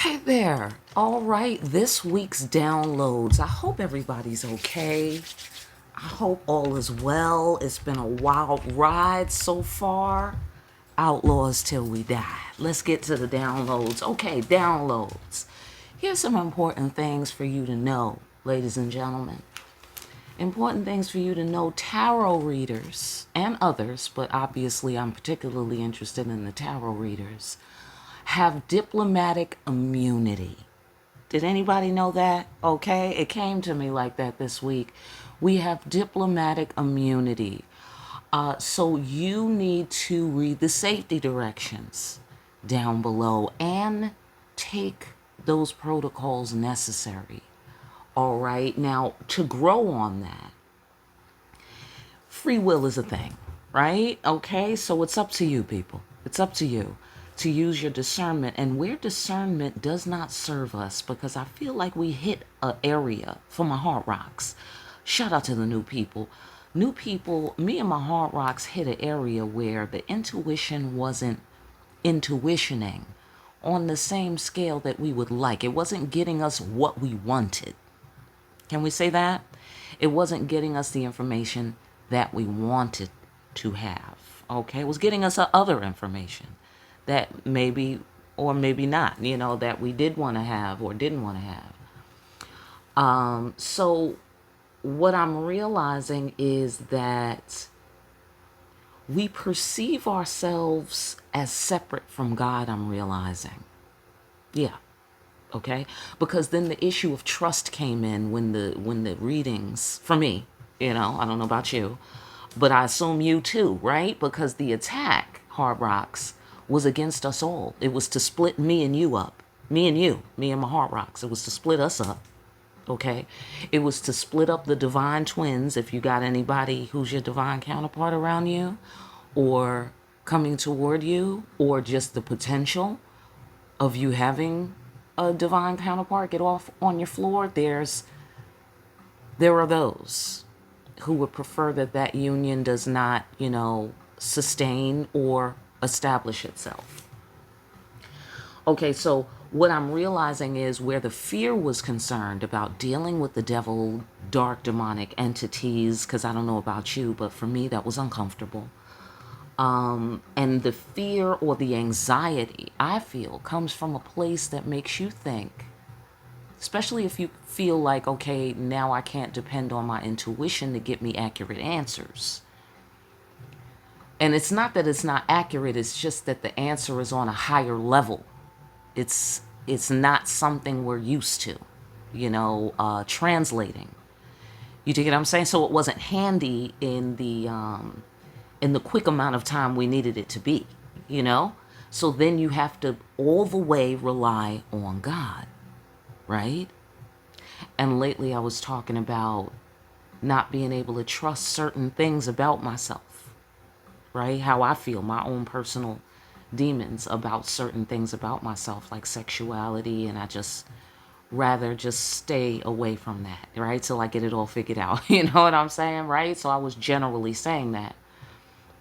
Hey there. All right, this week's downloads. I hope everybody's okay. I hope all is well. It's been a wild ride so far. Outlaws till we die. Let's get to the downloads. Okay, downloads. Here's some important things for you to know, ladies and gentlemen. Important things for you to know, tarot readers and others, but obviously I'm particularly interested in the tarot readers, have diplomatic immunity. Did anybody know that? Okay, it came to me like that this week. We have diplomatic immunity. So you need to read the safety directions down below and take those protocols necessary. All right, now to grow on that, free will is a thing, right? Okay, so it's up to you, people. It's up to you to use your discernment, and where discernment does not serve us, because I feel like we hit an area for my heart rocks. Shout out to the new people. New people, me and my heart rocks hit an area where the intuition wasn't intuitioning on the same scale that we would like. It wasn't getting us what we wanted. Can we say that? It wasn't getting us the information that we wanted to have. Okay, it was getting us other information that maybe or maybe not, that we did want to have or didn't want to have. So what I'm realizing is that we perceive ourselves as separate from God, I'm realizing. Yeah. Okay, because then the issue of trust came in when the readings, for me, I don't know about you, but I assume you too, right? Because the attack, Hard Rocks, was against us all. It was to split me and you up. Me and you, me and my Hard Rocks. It was to split us up. Okay, it was to split up the divine twins. If you got anybody who's your divine counterpart around you, or coming toward you, or just the potential of you having a divine counterpart get off on your floor, there are those who would prefer that union does not, sustain or establish itself. Okay, so what I'm realizing is where the fear was concerned about dealing with the devil, dark demonic entities, because I don't know about you, but for me that was uncomfortable. And the fear or the anxiety, I feel, comes from a place that makes you think, especially if you feel like, okay, now I can't depend on my intuition to get me accurate answers. And it's not that it's not accurate, it's just that the answer is on a higher level. It's not something we're used to, translating. You get what I'm saying? So it wasn't handy in the quick amount of time we needed it to be, So then you have to all the way rely on God, right? And lately I was talking about not being able to trust certain things about myself, right? How I feel, my own personal demons about certain things about myself, like sexuality, and I just rather just stay away from that, right? Till I get it all figured out, you know what I'm saying, right? So I was generally saying that.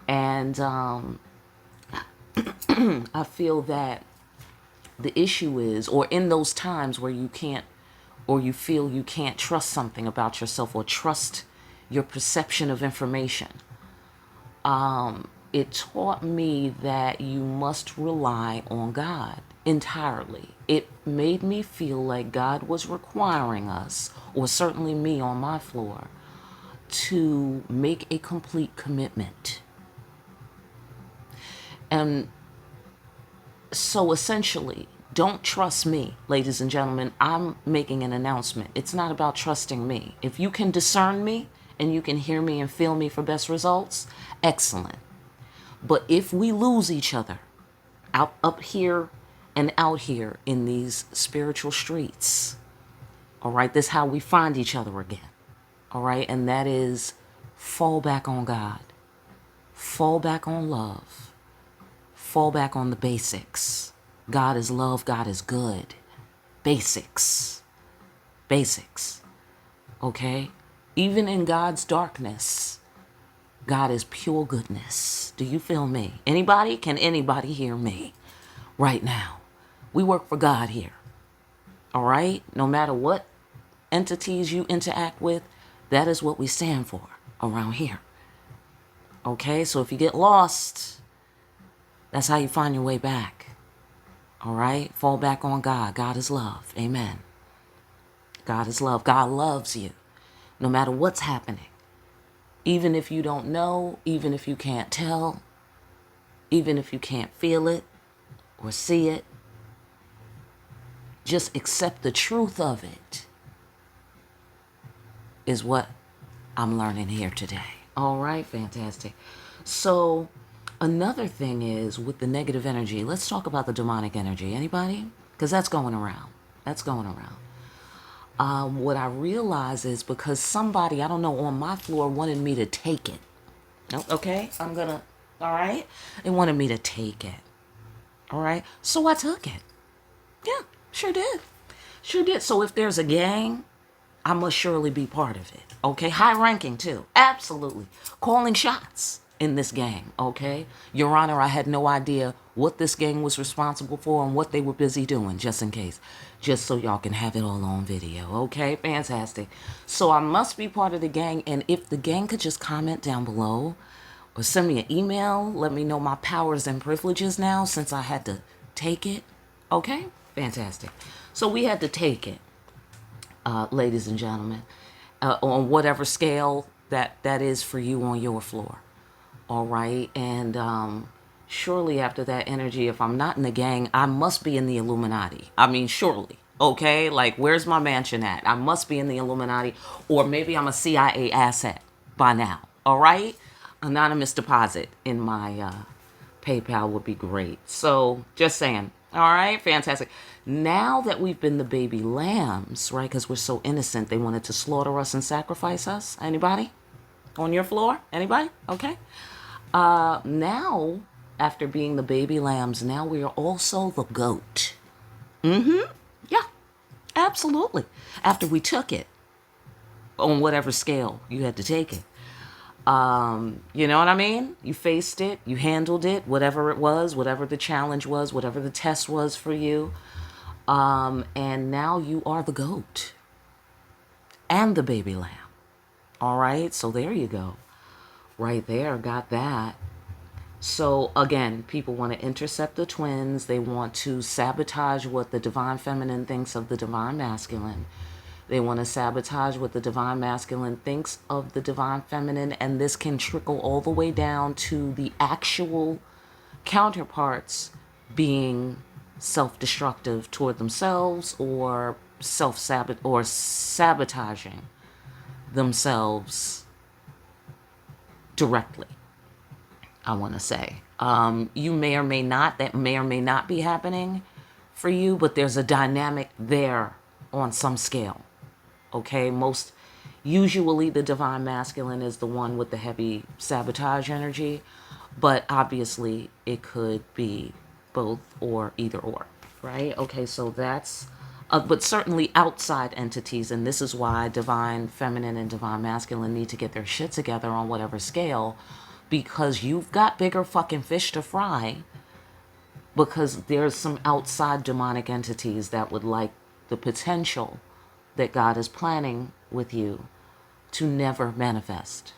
And I feel that the issue is, or in those times where you can't, or you feel you can't trust something about yourself or trust your perception of information, it taught me that you must rely on God entirely. It made me feel like God was requiring us, or certainly me on my floor, to make a complete commitment. And so essentially, don't trust me, ladies and gentlemen. I'm making an announcement. It's not about trusting me. If you can discern me and you can hear me and feel me for best results, excellent. But if we lose each other up here and out here in these spiritual streets, all right, this is how we find each other again. All right, and that is fall back on God, fall back on love, fall back on the basics. God is love, God is good. Basics. Basics. Okay? Even in God's darkness, God is pure goodness. Do you feel me? Anybody? Can anybody hear me right now? We work for God here. All right? No matter what entities you interact with, that is what we stand for around here. Okay? So if you get lost, that's how you find your way back. All right? Fall back on God. God is love. Amen. God is love. God loves you no matter what's happening. Even if you don't know, even if you can't tell, even if you can't feel it or see it, just accept the truth of it is what I'm learning here today. All right, fantastic. So another thing is with the negative energy, let's talk about the demonic energy. Anybody? Because that's going around. That's going around. What I realize is because somebody, I don't know, on my floor wanted me to take it. Okay, all right? They wanted me to take it. All right, so I took it. Yeah, sure did. Sure did. So if there's a gang, I must surely be part of it. Okay, high ranking too. Absolutely. Calling shots in this gang. Okay, Your Honor, I had no idea what this gang was responsible for and what they were busy doing, just in case. Just so y'all can have it all on video. Okay, fantastic. So I must be part of the gang, and if the gang could just comment down below or send me an email, let me know my powers and privileges now since I had to take it. Okay, fantastic. So we had to take it, ladies and gentlemen, on whatever scale that is for you on your floor. All right, and surely after that energy, if I'm not in the gang, I must be in the Illuminati. I mean, surely. Okay, like where's my mansion at? I must be in the Illuminati, or maybe I'm a CIA asset by now. All right, anonymous deposit in my PayPal would be great. So just saying. All right, fantastic. Now that we've been the baby lambs, right, because we're so innocent, they wanted to slaughter us and sacrifice us. Anybody on your floor? Anybody? Okay. Now, after being the baby lambs, now we are also the goat. Yeah, absolutely. After we took it, on whatever scale you had to take it. You know what I mean? You faced it, you handled it, whatever it was, whatever the challenge was, whatever the test was for you. And now you are the goat and the baby lamb. All right, so there you go. Right there, got that. So again, people want to intercept the twins. They want to sabotage what the divine feminine thinks of the divine masculine. They want to sabotage what the divine masculine thinks of the divine feminine. And this can trickle all the way down to the actual counterparts being self-destructive toward themselves or sabotaging themselves directly, I want to say. You may or may not, that may or may not be happening for you, but there's a dynamic there on some scale. Okay, usually the divine masculine is the one with the heavy sabotage energy, but obviously it could be both or either or, right? Okay, so that's, but certainly outside entities, and this is why divine feminine and divine masculine need to get their shit together on whatever scale, because you've got bigger fucking fish to fry, because there's some outside demonic entities that would like the potential that God is planning with you to never manifest.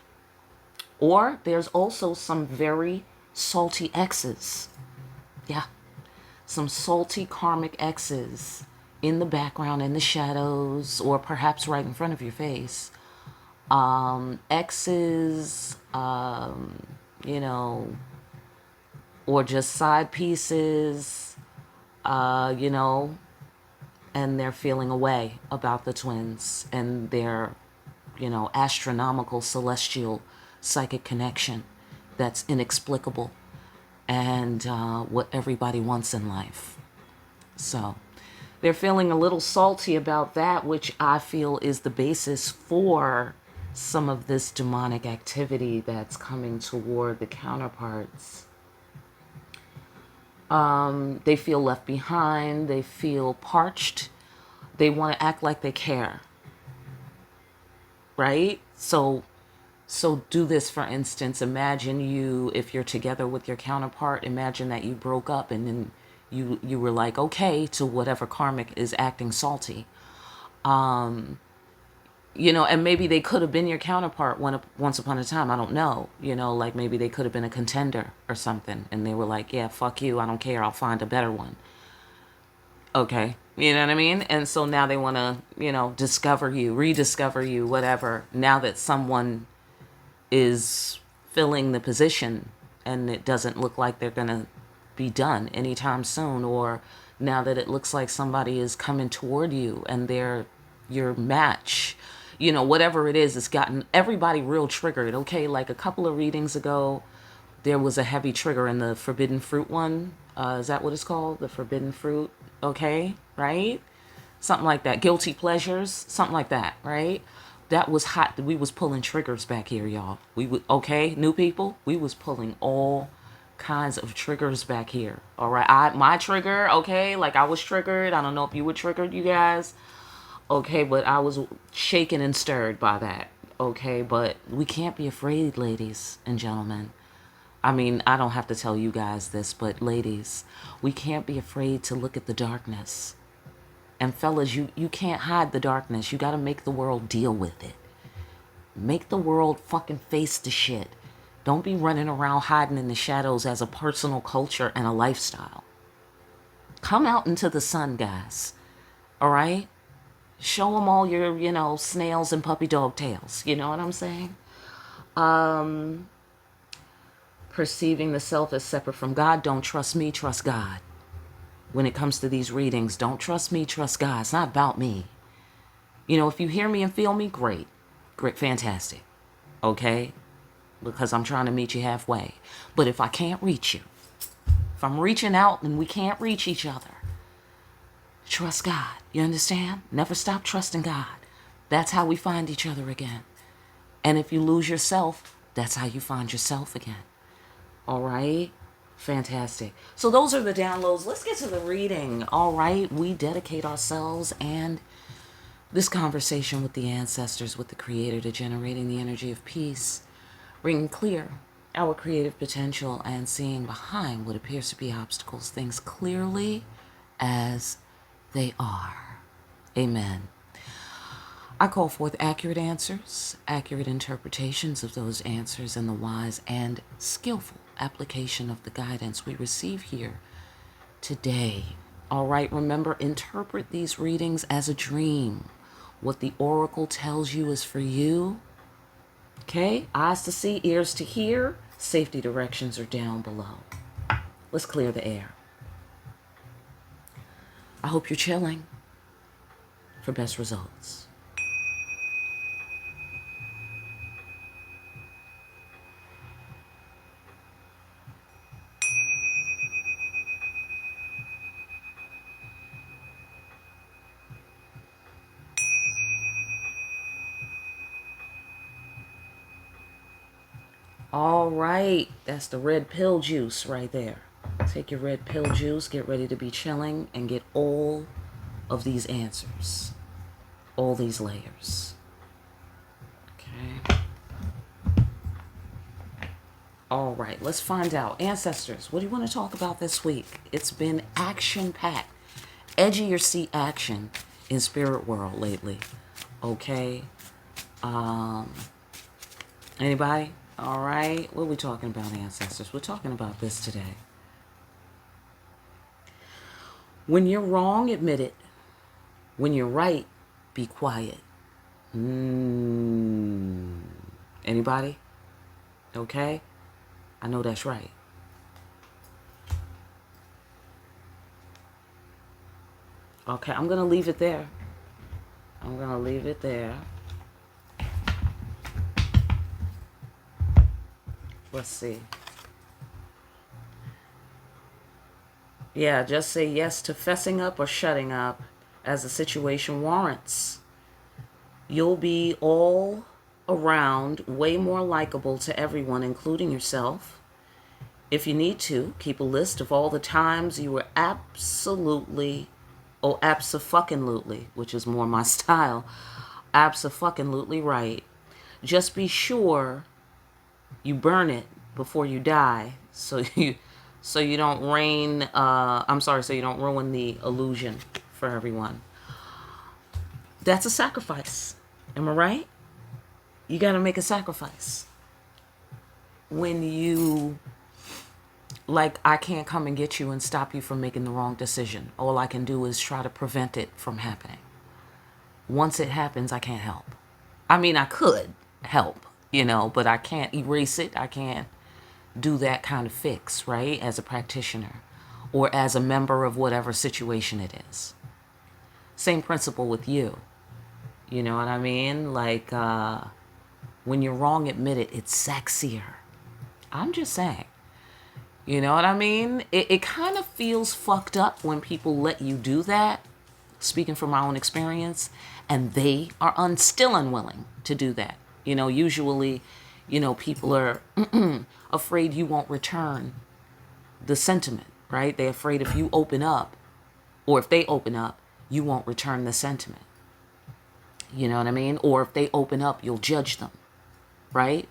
Or there's also some very salty exes. Yeah. Some salty karmic exes in the background, in the shadows, or perhaps right in front of your face. Exes, you know, or just side pieces, you know, and they're feeling away about the twins and their, you know, astronomical celestial psychic connection that's inexplicable and what everybody wants in life. So they're feeling a little salty about that, which I feel is the basis for some of this demonic activity that's coming toward the counterparts. They feel left behind. They feel parched. They want to act like they care. Right? So do this, for instance. Imagine you, if you're together with your counterpart, imagine that you broke up and then You were like, okay to whatever karmic is acting salty. And maybe they could have been your counterpart once upon a time. I don't know. Like maybe they could have been a contender or something. And they were like, yeah, fuck you. I don't care. I'll find a better one. Okay. You know what I mean? And so now they want to, discover you, rediscover you, whatever. Now that someone is filling the position and it doesn't look like they're going to be done anytime soon, or now that it looks like somebody is coming toward you and they're your match, whatever it is, it's gotten everybody real triggered. Okay. Like a couple of readings ago, there was a heavy trigger in the forbidden fruit one. Is that what it's called? The forbidden fruit. Okay. Right. Something like that. Guilty pleasures. Something like that. Right. That was hot. We was pulling triggers back here, y'all. We would, okay, new people, we was pulling all kinds of triggers back here. All right. My trigger, okay, like I was triggered. I don't know if you were triggered, you guys. Okay, but I was shaken and stirred by that. Okay, but we can't be afraid, ladies and gentlemen. I mean, I don't have to tell you guys this, but ladies, we can't be afraid to look at the darkness. And fellas, you can't hide the darkness. You got to make the world deal with it. Make the world fucking face the shit. Don't be running around hiding in the shadows as a personal culture and a lifestyle. Come out into the sun, guys. All right? Show them all your, snails and puppy dog tails. You know what I'm saying? Perceiving the self as separate from God. Don't trust me, trust God. When it comes to these readings, don't trust me, trust God. It's not about me. If you hear me and feel me, great. Great, fantastic. Okay? Because I'm trying to meet you halfway. But if I can't reach you, if I'm reaching out and we can't reach each other, trust God. You understand? Never stop trusting God. That's how we find each other again. And if you lose yourself, that's how you find yourself again. All right? Fantastic. So those are the downloads. Let's get to the reading. All right. We dedicate ourselves and this conversation with the ancestors, with the Creator, to generating the energy of peace, bringing clear our creative potential and seeing behind what appears to be obstacles, things clearly as they are. Amen. I call forth accurate answers, accurate interpretations of those answers, and the wise and skillful application of the guidance we receive here today. All right, remember, interpret these readings as a dream. What the oracle tells you is for you. Okay, eyes to see, ears to hear. Safety directions are down below. Let's clear the air. I hope you're chilling for best results. All right, that's the red pill juice right there. Take your red pill juice, get ready to be chilling, and get all of these answers, all these layers. Okay. All right, let's find out. Ancestors, what do you want to talk about this week? It's been action-packed, edge of your seat action in spirit world lately. Okay. Anybody? All right. What are we talking about, ancestors? We're talking about this today. When you're wrong, admit it. When you're right, be quiet. Anybody? Okay. I know that's right. Okay, I'm going to leave it there. I'm going to leave it there. Let's see. Yeah, just say yes to fessing up or shutting up as the situation warrants. You'll be all around way more likable to everyone, including yourself. If you need to, keep a list of all the times you were absolutely, which is more my style, abso-fucking-lutely right. Just be sure you burn it before you die, so So you don't so you don't ruin the illusion for everyone. That's a sacrifice. Am I right? You got to make a sacrifice. When you, like, I can't come and get you and stop you from making the wrong decision. All I can do is try to prevent it from happening. Once it happens, I can't help. I mean, I could help, but I can't erase it. I can't do that kind of fix, right? As a practitioner or as a member of whatever situation it is. Same principle with you. You know what I mean? Like, when you're wrong, admit it. It's sexier. I'm just saying. You know what I mean? It kind of feels fucked up when people let you do that, speaking from my own experience, and they are still unwilling to do that. Usually, people are afraid you won't return the sentiment, right? They're afraid if you open up, or if they open up, you won't return the sentiment. You know what I mean? Or if they open up, you'll judge them, right?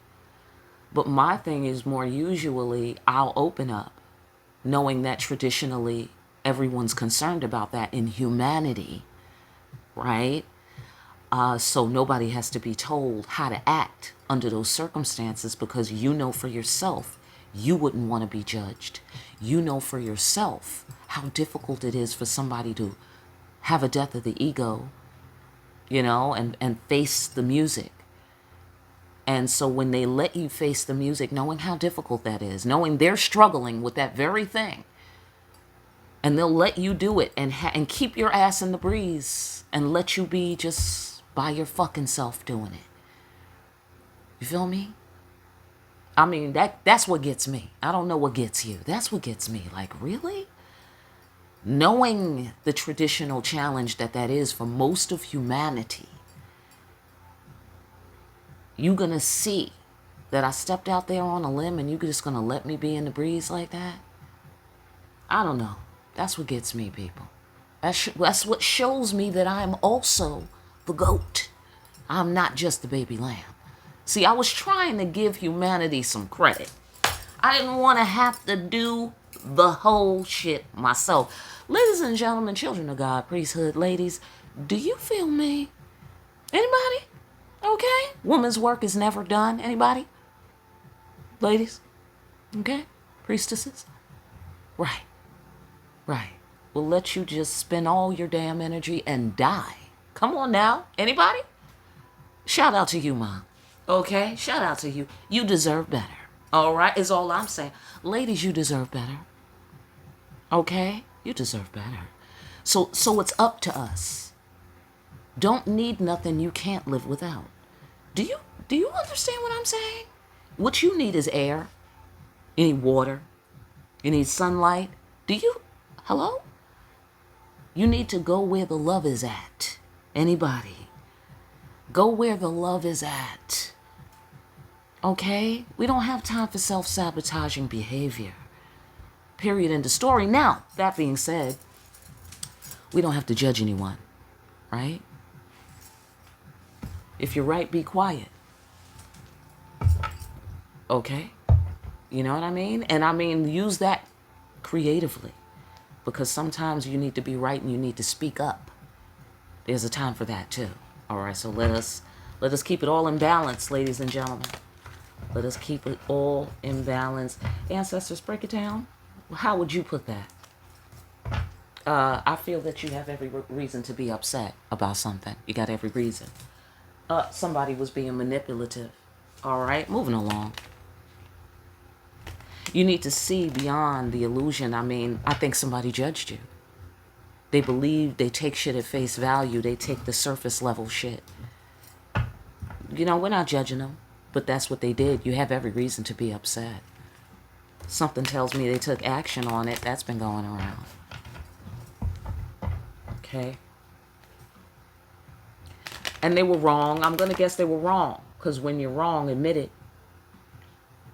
But my thing is more usually I'll open up knowing that traditionally everyone's concerned about that in humanity, right? So nobody has to be told how to act under those circumstances because you know for yourself you wouldn't want to be judged. You know for yourself how difficult it is for somebody to have a death of the ego, and face the music. And so when they let you face the music, knowing how difficult that is, knowing they're struggling with that very thing, and they'll let you do it and keep your ass in the breeze and let you be just by your fucking self doing it. You feel me? I mean, that's what gets me. I don't know what gets you. That's what gets me. Like, really? Knowing the traditional challenge that is for most of humanity, you gonna see that I stepped out there on a limb and you just gonna let me be in the breeze like that? I don't know. That's what gets me, people. That's what shows me that I'm also the GOAT. I'm not just the baby lamb. See, I was trying to give humanity some credit. I didn't want to have to do the whole shit myself. Ladies and gentlemen, children of God, priesthood, ladies, do you feel me? Anybody? Okay? Woman's work is never done. Anybody? Ladies? Okay? Priestesses? Right. Right. We'll let you just spend all your damn energy and die. Come on now. Anybody? Shout out to you, Mom. Okay? Shout out to you. You deserve better. All right? Is all I'm saying. Ladies, you deserve better. Okay? You deserve better. So it's up to us. Don't need nothing you can't live without. Do you understand what I'm saying? What you need is air. You need water. You need sunlight. Hello? You need to go where the love is at. Anybody? Go where the love is at. Okay? We don't have time for self-sabotaging behavior. Period. End of story. Now, that being said, we don't have to judge anyone, right? If you're right, be quiet. Okay? You know what I mean? And I mean, use that creatively. Because sometimes you need to be right and you need to speak up. There's a time for that too. All right, so let us keep it all in balance, ladies and gentlemen. Let us keep it all in balance. Ancestors, break it down. How would you put that? I feel that you have every reason to be upset about something. You got every reason. Somebody was being manipulative. All right, moving along. You need to see beyond the illusion. I mean, I think somebody judged you. They believe, they take shit at face value. They take the surface level shit. We're not judging them, but that's what they did. You have every reason to be upset. Something tells me they took action on it. That's been going around. Okay. And they were wrong. I'm going to guess they were wrong. Because when you're wrong, admit it.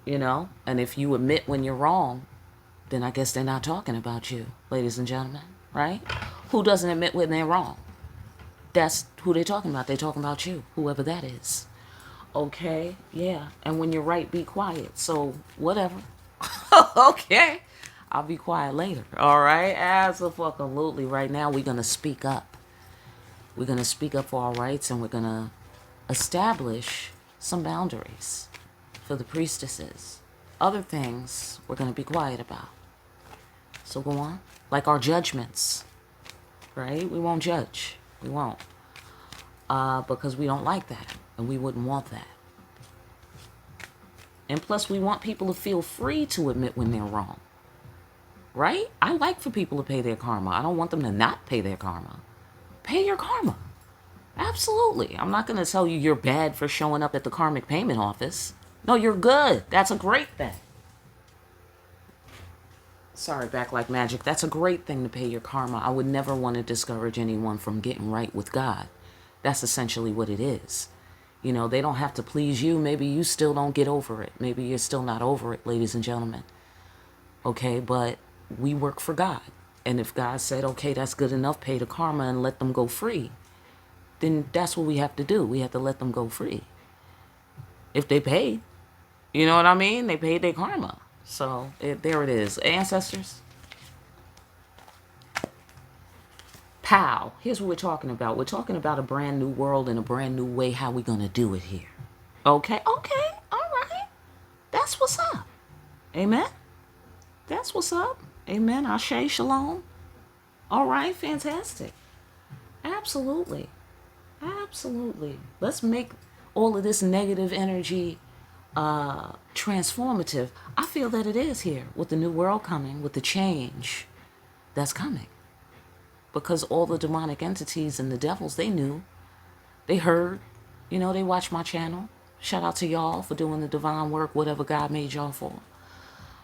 And if you admit when you're wrong, then I guess they're not talking about you, ladies and gentlemen, right? Who doesn't admit when they're wrong? That's who they're talking about. They're talking about you, whoever that is. Okay, yeah. And when you're right, be quiet. So, whatever. Okay. I'll be quiet later. All right? Absolutely. Right now, we're going to speak up. We're going to speak up for our rights, and we're going to establish some boundaries for the priestesses. Other things we're going to be quiet about. So go on. Like our judgments, right? We won't judge. We won't. Because we don't like that, and we wouldn't want that. And plus, we want people to feel free to admit when they're wrong. Right? I like for people to pay their karma. I don't want them to not pay their karma. Pay your karma. Absolutely. I'm not going to tell you you're bad for showing up at the karmic payment office. No, you're good. That's a great thing. Sorry, back like magic. That's a great thing to pay your karma. I would never want to discourage anyone from getting right with God. That's essentially what it is. You know, they don't have to please you. Maybe you still don't get over it. Maybe you're still not over it, ladies and gentlemen. Okay, but we work for God. And if God said, okay, that's good enough, pay the karma and let them go free, then that's what we have to do. We have to let them go free. If they paid, you know what I mean? They paid their karma. So there it is. Ancestors. Pow. Here's what we're talking about. We're talking about a brand new world and a brand new way how we're going to do it here. Okay. All right. That's what's up. Amen. That's what's up. Amen. Ashe, shalom. All right. Fantastic. Absolutely. Let's make all of this negative energy transformative. I feel that it is here with the new world coming, with the change that's coming. Because all the demonic entities and the devils, they knew, they heard, you know, they watched my channel. Shout out to y'all for doing the divine work, whatever God made y'all for.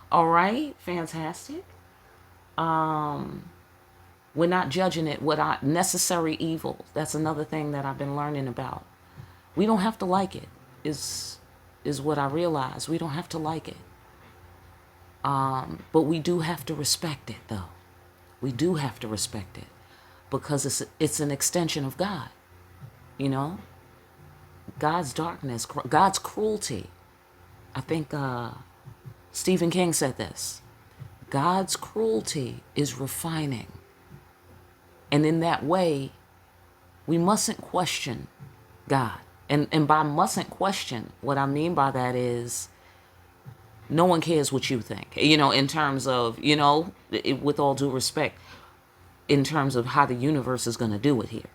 All right, fantastic. We're not judging it with our necessary evil. That's another thing that I've been learning about. We don't have to like it, is what I realize. We don't have to like it. But we do have to respect it, though. We do have to respect it. Because it's an extension of God, you know? God's darkness, God's cruelty. I think Stephen King said this. God's cruelty is refining. And in that way, we mustn't question God. And by mustn't question, what I mean by that is no one cares what you think, you know, in terms of, you know, with all due respect, in terms of how the universe is going to do it here.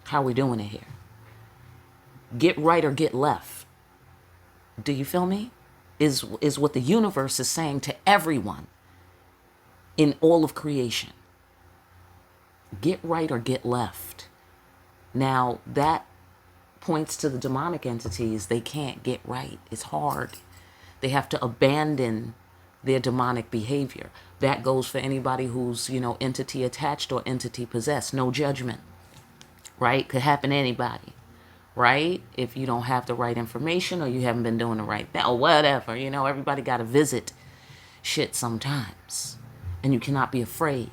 How we doing it here? Get right or get left. Do you feel me? Is what the universe is saying to everyone in all of creation. Get right or get left. Now, that points to the demonic entities. They can't get right. It's hard. They have to abandon their demonic behavior. That goes for anybody who's, you know, entity attached or entity possessed. No judgment, right? Could happen to anybody, right? If you don't have the right information or you haven't been doing the right thing or whatever, you know, everybody got to visit shit sometimes. And you cannot be afraid.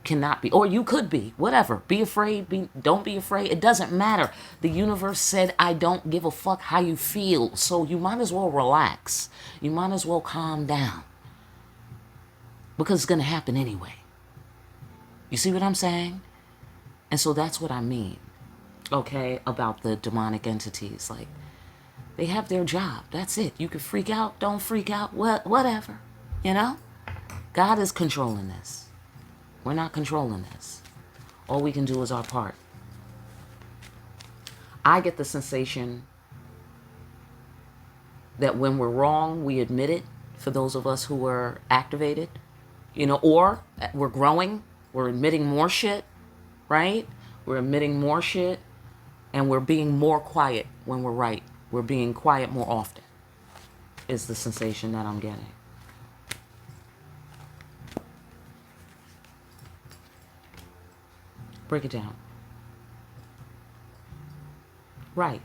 Cannot be, or you could be, whatever. Be afraid, don't be afraid. It doesn't matter. The universe said, I don't give a fuck how you feel. So you might as well relax. You might as well calm down. Because it's going to happen anyway. You see what I'm saying? And so that's what I mean, okay, about the demonic entities. Like, they have their job. That's it. You can freak out, don't freak out, whatever. You know? God is controlling this. We're not controlling this. All we can do is our part. I get the sensation that when we're wrong, we admit it, for those of us who are activated, you know, or we're growing, we're admitting more shit, right? We're admitting more shit, and we're being more quiet when we're right. We're being quiet more often, is the sensation that I'm getting. Break it down. Right.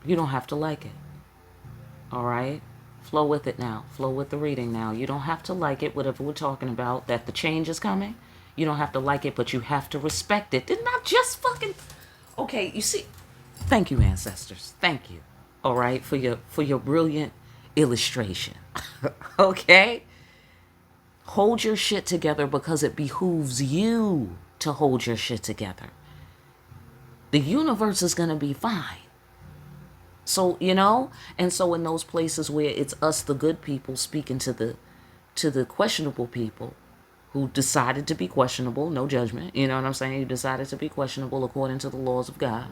You don't have to like it. All right? Flow with it now. Flow with the reading now. You don't have to like it, whatever we're talking about, that the change is coming. You don't have to like it, but you have to respect it. Didn't I just fucking... Okay, you see... Thank you, ancestors. Thank you. All right, for your brilliant illustration. Okay? Hold your shit together because it behooves you to hold your shit together. The universe is going to be fine. So, and so in those places where it's us, the good people, speaking to the questionable people who decided to be questionable, no judgment, you know what I'm saying? You decided to be questionable according to the laws of God.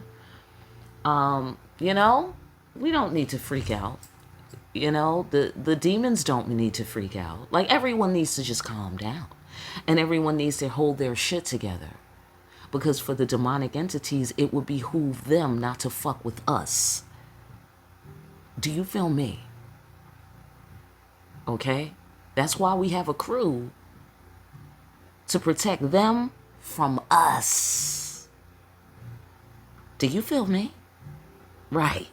We don't need to freak out. The demons don't need to freak out. Like, everyone needs to just calm down. And everyone needs to hold their shit together. Because for the demonic entities, it would behoove them not to fuck with us. Do you feel me? Okay? That's why we have a crew, to protect them from us. Do you feel me? Right.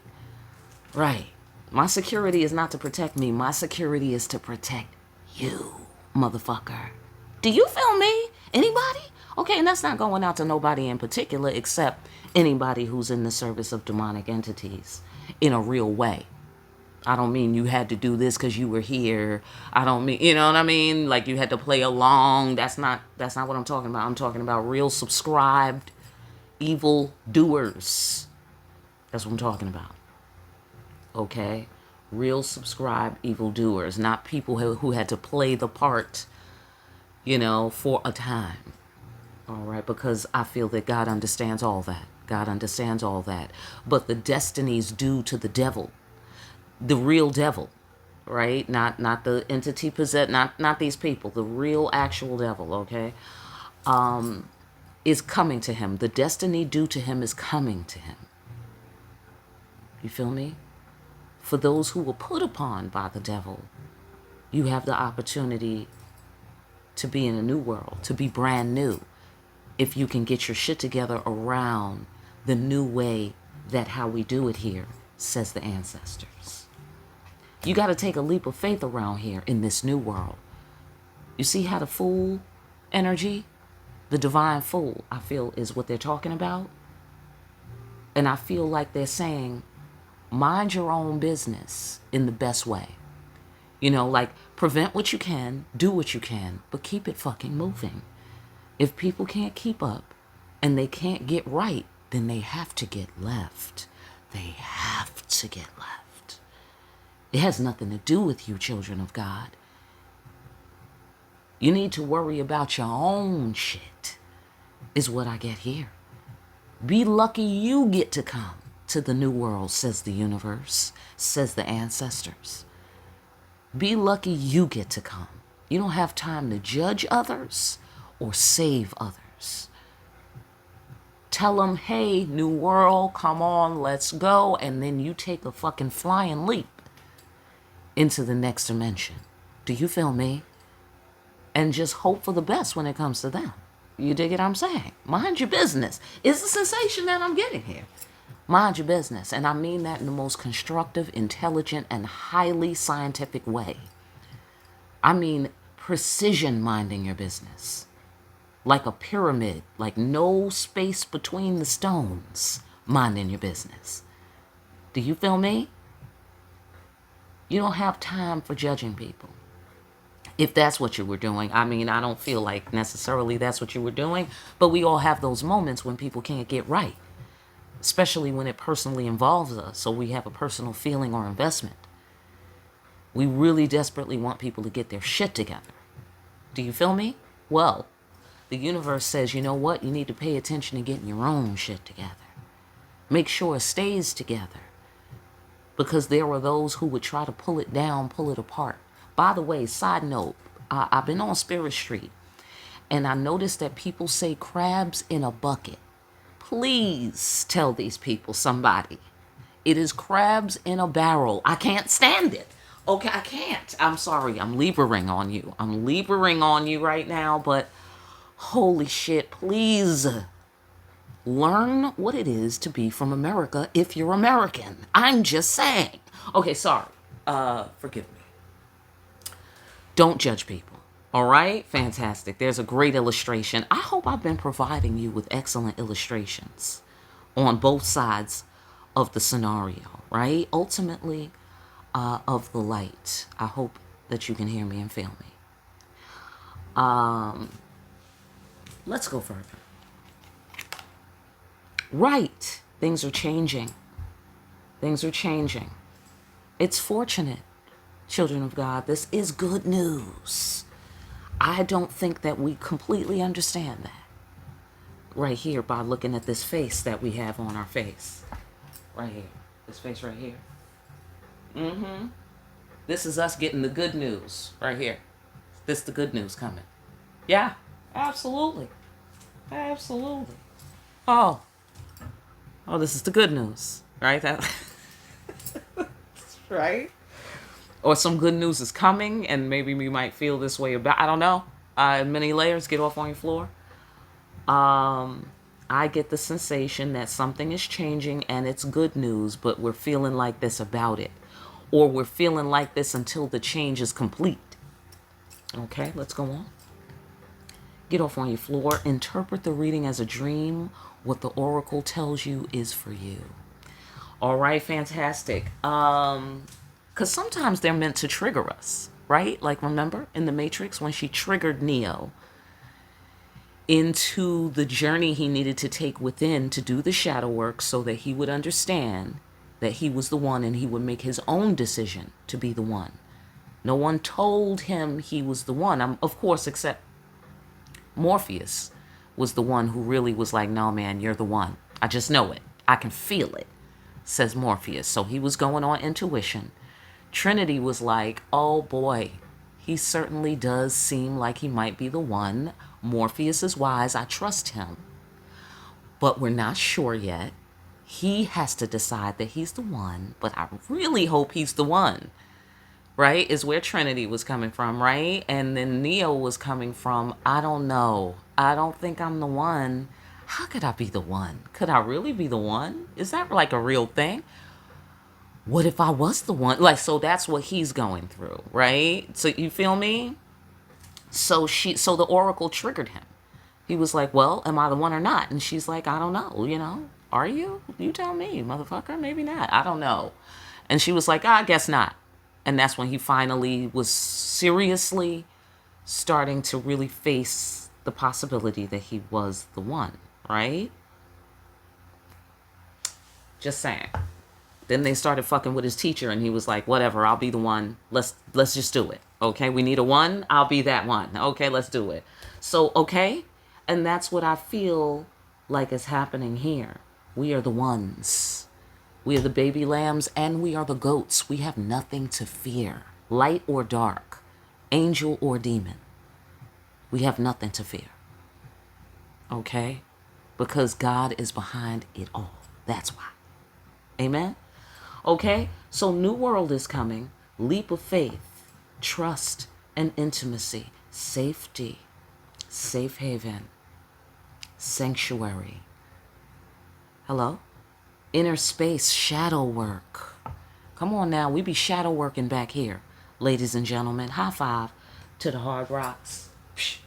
Right. My security is not to protect me. My security is to protect you, motherfucker. Do you feel me? Anybody? Okay, and that's not going out to nobody in particular except anybody who's in the service of demonic entities in a real way. I don't mean you had to do this because you were here. I don't mean, you know what I mean? Like you had to play along. That's not what I'm talking about. I'm talking about real subscribed evil doers. That's what I'm talking about. Okay? Real subscribed evildoers, not people who had to play the part, for a time. All right? Because I feel that God understands all that. God understands all that. But the destinies due to the devil, the real devil, right? Not the entity possessed, not these people, the real actual devil, okay? Is coming to him. The destiny due to him is coming to him. You feel me? For those who were put upon by the devil, you have the opportunity to be in a new world, to be brand new, if you can get your shit together around the new way that how we do it here, says the ancestors. You got to take a leap of faith around here in this new world. You see how the fool energy, the divine fool, I feel is what they're talking about. And I feel like they're saying, mind your own business in the best way. Like prevent what you can, do what you can, but keep it fucking moving. If people can't keep up and they can't get right, then they have to get left. They have to get left. It has nothing to do with you, children of God. You need to worry about your own shit, is what I get here. Be lucky you get to come to the new world, says the universe, says the ancestors. Be lucky you get to come. You don't have time to judge others or save others. Tell them, hey, new world, come on, let's go. And then you take a fucking flying leap into the next dimension. Do you feel me? And just hope for the best when it comes to them. You dig what I'm saying? Mind your business. It's the sensation that I'm getting here. Mind your business. And I mean that in the most constructive, intelligent, and highly scientific way. I mean precision minding your business. Like a pyramid, like no space between the stones, minding your business. Do you feel me? You don't have time for judging people. If that's what you were doing. I mean, I don't feel like necessarily that's what you were doing, but we all have those moments when people can't get right. Especially when it personally involves us, so we have a personal feeling or investment. We really desperately want people to get their shit together. Do you feel me? Well, the universe says, you know what? You need to pay attention to getting your own shit together. Make sure it stays together. Because there are those who would try to pull it down, pull it apart. By the way, side note, I've been on Spirit Street, and I noticed that people say crabs in a bucket. Please tell these people, somebody. It is crabs in a barrel. I can't stand it. Okay, I can't. I'm sorry. I'm Libering on you. I'm Libering on you right now, but holy shit, please learn what it is to be from America if you're American. I'm just saying. Okay, sorry. Forgive me. Don't judge people. All right? Fantastic. There's a great illustration. I hope I've been providing you with excellent illustrations on both sides of the scenario. right? Ultimately, of the light. I hope that you can hear me and feel me. Let's go further. Right. Things are changing. Things are changing. It's fortunate, children of God. This is good news. I don't think that we completely understand that right here by looking at this face that we have on our face. Right here. This face right here. This is us getting the good news right here. This is the good news coming. Yeah, absolutely. Absolutely. Oh, this is the good news, right? That, right? Or some good news is coming, and maybe we might feel this way about. I don't know. Many layers. Get off on your floor. I get the sensation that something is changing, and it's good news, but we're feeling like this about it, or we're feeling like this until the change is complete. Okay, let's go on. Get off on your floor. Interpret the reading as a dream. What the oracle tells you is for you. All right, fantastic. Because sometimes they're meant to trigger us, right? Like, remember in the Matrix when she triggered Neo into the journey he needed to take within to do the shadow work so that he would understand that he was the one and he would make his own decision to be the one. No one told him he was the one, of course, except Morpheus was the one who really was like, no, man, you're the one. I just know it. I can feel it, says Morpheus. So he was going on intuition. Trinity was like, oh boy, he certainly does seem like he might be the one. Morpheus is wise. I trust him. But we're not sure yet. He has to decide that he's the one, but I really hope he's the one. Right? Is where Trinity was coming from, right? And then Neo was coming from, I don't know. I don't think I'm the one. How could I be the one? Could I really be the one? Is that like a real thing? What if I was the one? Like, so that's what he's going through, right? So you feel me? So the oracle triggered him. He was like, well, am I the one or not? And she's like, I don't know, Are you? You tell me, motherfucker. Maybe not. I don't know. And she was like, I guess not. And that's when he finally was seriously starting to really face the possibility that he was the one, right? Just saying. Then they started fucking with his teacher and he was like, whatever, I'll be the one. Let's just do it. Okay, we need a one. I'll be that one. Okay, let's do it. So, okay. And that's what I feel like is happening here. We are the ones. We are the baby lambs and we are the goats. We have nothing to fear. Light or dark, angel or demon. We have nothing to fear. Okay? Because God is behind it all. That's why. Amen? Okay? So new world is coming. Leap of faith, trust and intimacy, safety, safe haven, sanctuary. Hello? Inner space, shadow work. Come on now, we be shadow working back here, ladies and gentlemen. High five to the hard rocks. Psh,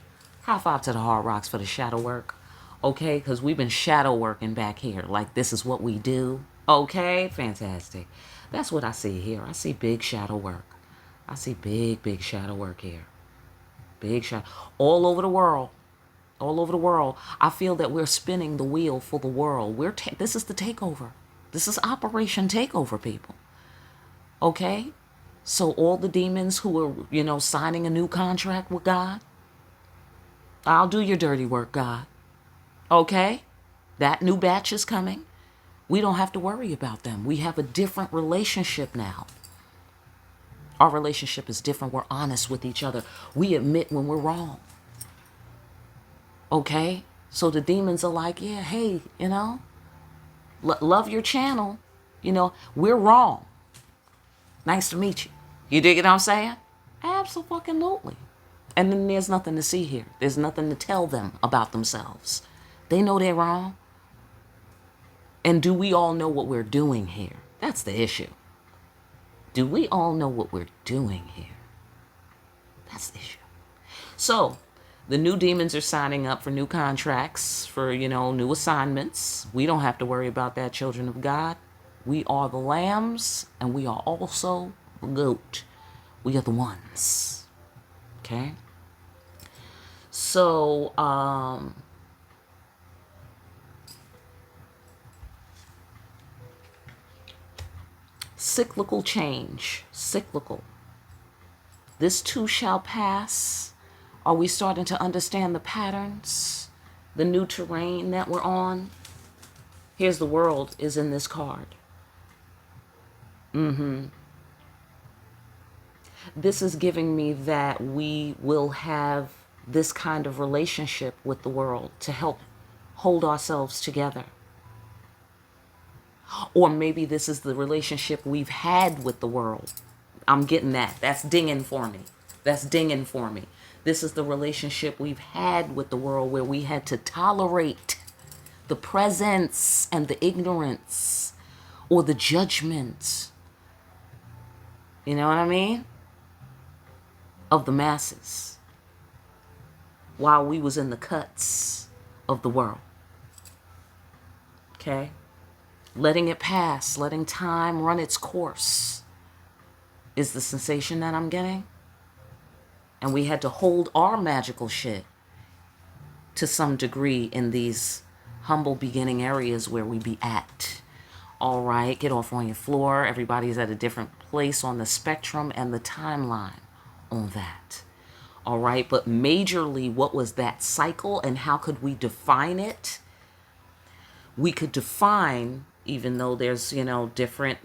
high five to the hard rocks for the shadow work. Okay, because we've been shadow working back here. Like this is what we do. Okay, fantastic. That's what I see here. I see big shadow work. I see big shadow work here. Big shadow. All over the world. All over the world. I feel that we're spinning the wheel for the world. This is the takeover. This is Operation Takeover, people. Okay? So all the demons who are, signing a new contract with God, I'll do your dirty work, God. Okay? That new batch is coming. We don't have to worry about them. We have a different relationship now. Our relationship is different. We're honest with each other. We admit when we're wrong. Okay? So the demons are like, yeah, hey, love your channel. We're wrong. Nice to meet you. You dig what I'm saying? Absolutely. And then there's nothing to see here. There's nothing to tell them about themselves. They know they're wrong. And do we all know what we're doing here? That's the issue. Do we all know what we're doing here? That's the issue. So, the new demons are signing up for new contracts, for, new assignments. We don't have to worry about that, children of God. We are the lambs and we are also the goat. We are the ones. Okay? So, cyclical change. Cyclical. This too shall pass. Are we starting to understand the patterns? The new terrain that we're on? Here's the world is in this card. This is giving me that we will have this kind of relationship with the world to help hold ourselves together. Or maybe this is the relationship we've had with the world. I'm getting that. That's dinging for me. That's dinging for me. This is the relationship we've had with the world where we had to tolerate the presence and the ignorance or the judgment. You know what I mean? Of the masses. While we was in the cuts of the world. Okay? Letting it pass, letting time run its course is the sensation that I'm getting. And we had to hold our magical shit to some degree in these humble beginning areas where we be at. All right, get off on your floor. Everybody's at a different place on the spectrum and the timeline on that. All right, but majorly, what was that cycle and how could we define it? We could define, even though there's, different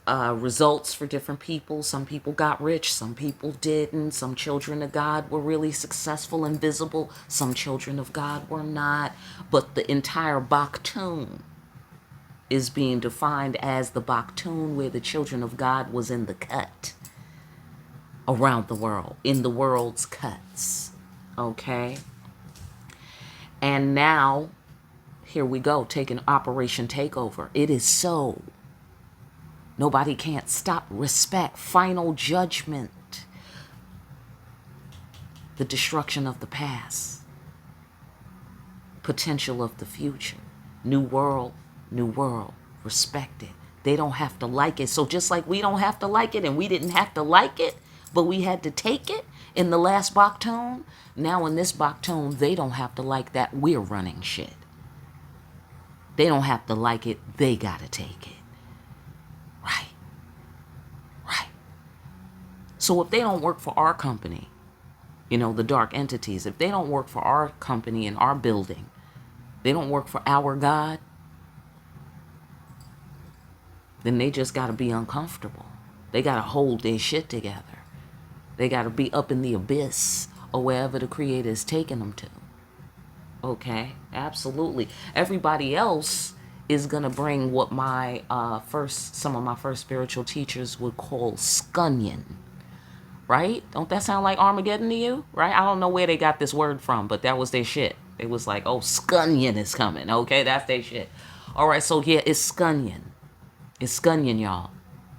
results for different people. Some people got rich, some people didn't. Some children of God were really successful and visible. Some children of God were not. But the entire Bakhtun is being defined as the Bakhtun where the children of God was in the cut around the world, in the world's cuts. Okay? And now, here we go, taking Operation Takeover. It is so. Nobody can't stop. Respect. Final judgment. The destruction of the past. Potential of the future. New world. New world. Respect it. They don't have to like it. So just like we don't have to like it and we didn't have to like it, but we had to take it in the last Bakhtun, now in this Bakhtun, they don't have to like that we're running shit. They don't have to like it. They got to take it. Right. Right. So if they don't work for our company, the dark entities, if they don't work for our company and our building, they don't work for our God, then they just got to be uncomfortable. They got to hold their shit together. They got to be up in the abyss or wherever the Creator is taking them to. Okay, absolutely. Everybody else is going to bring what some of my first spiritual teachers would call scunion. Right? Don't that sound like Armageddon to you? Right? I don't know where they got this word from, but that was their shit. It was like, oh, scunion is coming. Okay, that's their shit. All right, so yeah, it's scunion. It's scunion, y'all.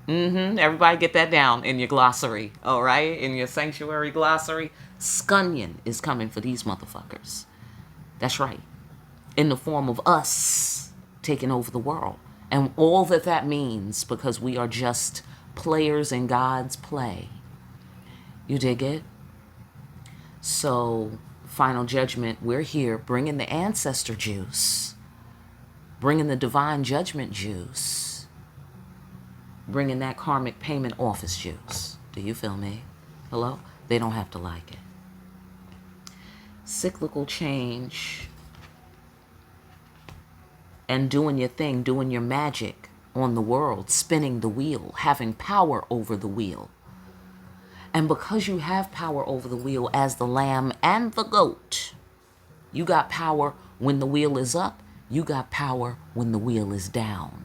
Everybody get that down in your glossary. All right? In your sanctuary glossary. Scunion is coming for these motherfuckers. That's right. In the form of us taking over the world. And all that means, because we are just players in God's play. You dig it? So, final judgment, we're here bringing the ancestor juice. Bringing the divine judgment juice. Bringing that karmic payment office juice. Do you feel me? Hello? They don't have to like it. Cyclical change. And doing your thing, doing your magic on the world, spinning the wheel, having power over the wheel. And because you have power over the wheel as the lamb and the goat, you got power when the wheel is up, you got power when the wheel is down.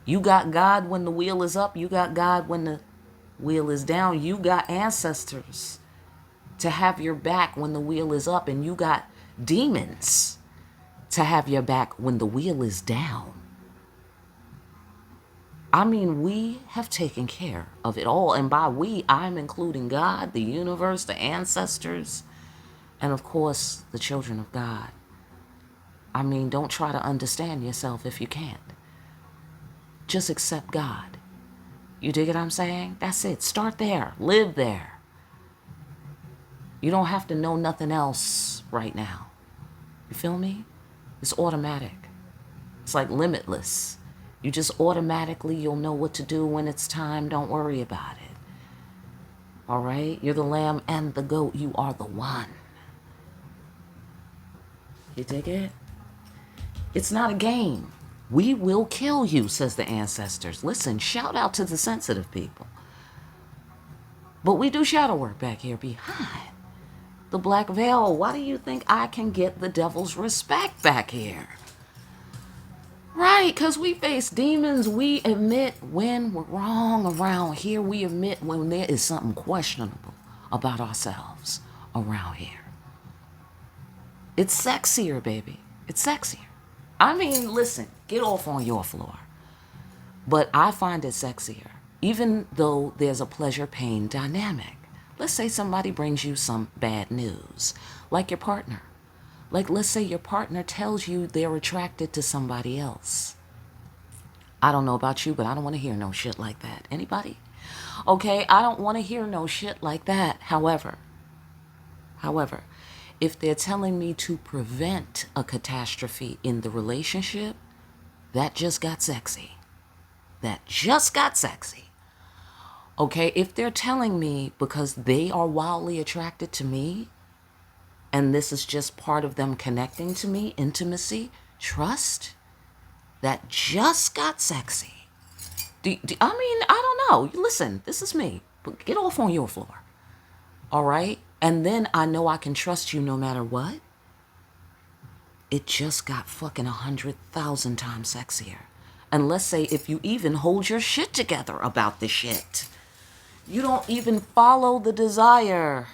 You got God when the wheel is up. You got God when the wheel is down. You got ancestors to have your back when the wheel is up. And you got demons to have your back when the wheel is down. I mean, we have taken care of it all. And by we, I'm including God, the universe, the ancestors, and of course, the children of God. I mean, don't try to understand yourself if you can't. Just accept God. You dig what I'm saying? That's it. Start there. Live there. You don't have to know nothing else right now. You feel me? It's automatic. It's like limitless. You just automatically, you'll know what to do when it's time. Don't worry about it. All right? You're the lamb and the goat. You are the one. You dig it? It's not a game. We will kill you, says the ancestors. Listen, shout out to the sensitive people. But we do shadow work back here behind the black veil. Why do you think I can get the devil's respect back here? Right, because we face demons. We admit when we're wrong around here. We admit when there is something questionable about ourselves around here. It's sexier, baby. It's sexier. I mean, listen, get off on your floor. But I find it sexier, even though there's a pleasure-pain dynamic. Let's say somebody brings you some bad news, like your partner. Like, let's say your partner tells you they're attracted to somebody else. I don't know about you, but I don't want to hear no shit like that. Anybody? Okay, I don't want to hear no shit like that. However, if they're telling me to prevent a catastrophe in the relationship, that just got sexy. That just got sexy. Okay, if they're telling me because they are wildly attracted to me, and this is just part of them connecting to me, intimacy, trust, that just got sexy. I mean, I don't know. Listen, this is me. But get off on your floor. All right? And then I know I can trust you no matter what. It just got fucking 100,000 times sexier. And let's say if you even hold your shit together about the shit. You don't even follow the desire.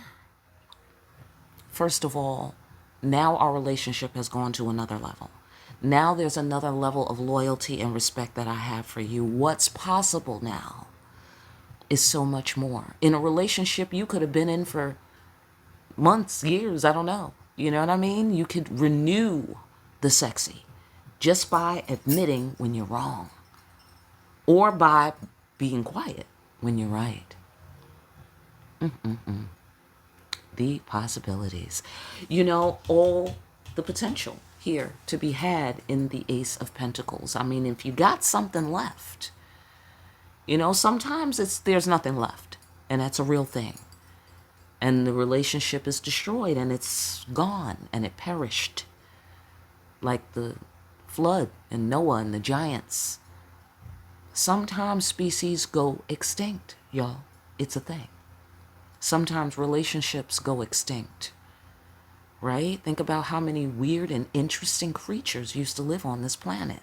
First of all, now our relationship has gone to another level. Now there's another level of loyalty and respect that I have for you. What's possible now is so much more. In a relationship you could have been in for months, years, I don't know. You know what I mean? You could renew the sexy just by admitting when you're wrong, or by being quiet when you're right. The possibilities. You know, all the potential here to be had in the Ace of Pentacles. I mean, if you got something left, you know, sometimes there's nothing left, and that's a real thing. And the relationship is destroyed, and it's gone, and it perished. Like the flood and Noah and the giants. Sometimes species go extinct, y'all. It's a thing. Sometimes relationships go extinct, right? Think about how many weird and interesting creatures used to live on this planet.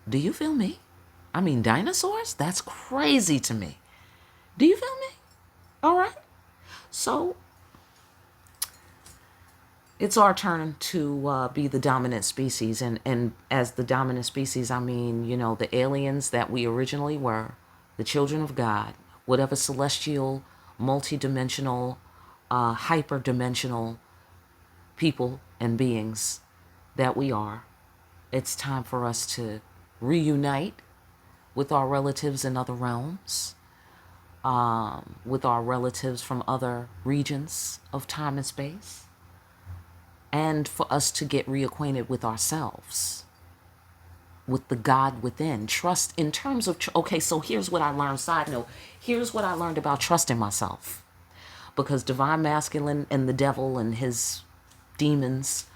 Do you feel me? I mean, dinosaurs? That's crazy to me. Do you feel me? All right. So it's our turn to be the dominant species. And as the dominant species, I mean, you know, the aliens that we originally were, the children of God, whatever celestial, multidimensional, hyperdimensional people and beings that we are. It's time for us to reunite with our relatives in other realms, with our relatives from other regions of time and space, and for us to get reacquainted with ourselves, with the God within. Trust in terms of, okay, so here's what I learned, side note, here's what I learned about trusting myself. Because Divine Masculine and the devil and his demons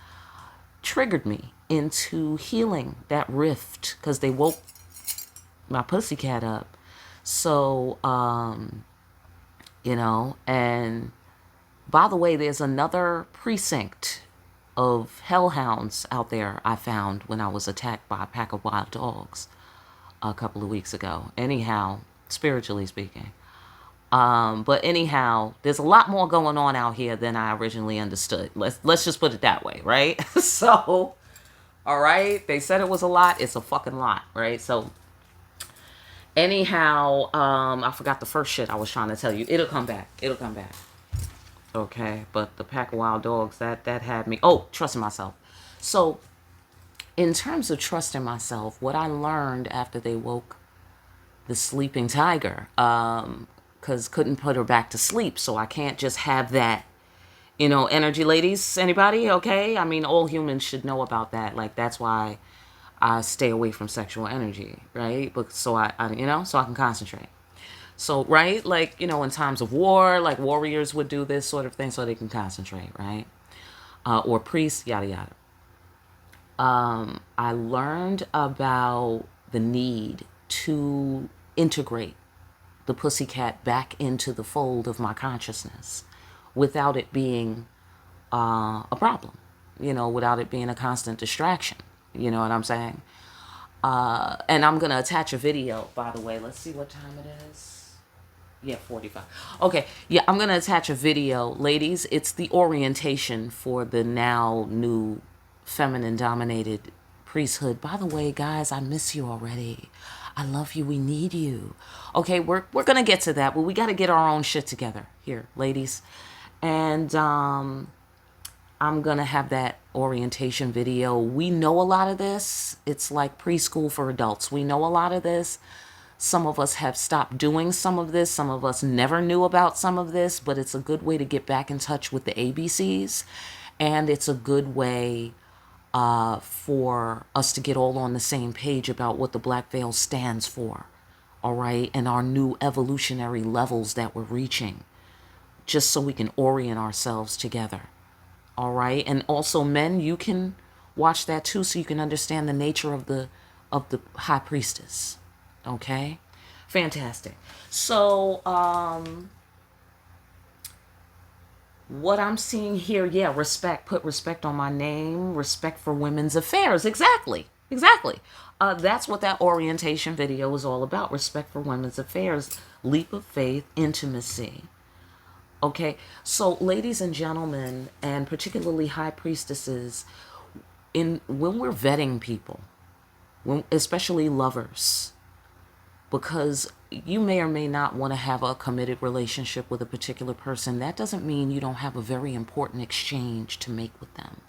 triggered me into healing that rift, because they woke my pussycat up. So, you know, and by the way, there's another precinct of hellhounds out there I found when I was attacked by a pack of wild dogs a couple of weeks ago. Anyhow, spiritually speaking. But anyhow, there's a lot more going on out here than I originally understood. Let's just put it that way, right? So, all right, they said it was a lot. It's a fucking lot, right? So, anyhow, I forgot the first shit I was trying to tell you. It'll come back. It'll come back. Okay, but the pack of wild dogs, that had me. Oh, trusting myself. So, in terms of trusting myself, what I learned after they woke the sleeping tiger, because couldn't put her back to sleep, so I can't just have that, energy. Ladies, anybody? Okay, I mean, all humans should know about that. Like, that's why I stay away from sexual energy, right? But so so I can concentrate. So, right, like, in times of war, like warriors would do this sort of thing so they can concentrate, right? Or priests, yada yada. I learned about the need to integrate the pussycat back into the fold of my consciousness without it being a problem, without it being a constant distraction. You know what I'm saying? And I'm going to attach a video, by the way. Let's see what time it is. Yeah, 45. Okay. Yeah, I'm going to attach a video. Ladies, it's the orientation for the now new feminine dominated priesthood. By the way, guys, I miss you already. I love you. We need you. Okay, we're going to get to that, but we got to get our own shit together here, ladies. And I'm going to have that orientation video. We know a lot of this. It's like preschool for adults. We know a lot of this. Some of us have stopped doing some of this. Some of us never knew about some of this, but it's a good way to get back in touch with the ABCs. And it's a good way for us to get all on the same page about what the black veil stands for. All right. And our new evolutionary levels that we're reaching, just so we can orient ourselves together. All right. And also, men, you can watch that too, so you can understand the nature of the high priestess. Okay, fantastic. So what I'm seeing here, yeah, respect. Put respect on my name. Respect for women's affairs. Exactly. That's what that orientation video is all about. Respect for women's affairs. Leap of faith. Intimacy. Okay, so ladies and gentlemen, and particularly high priestesses, when we're vetting people, especially lovers, because you may or may not want to have a committed relationship with a particular person, that doesn't mean you don't have a very important exchange to make with them.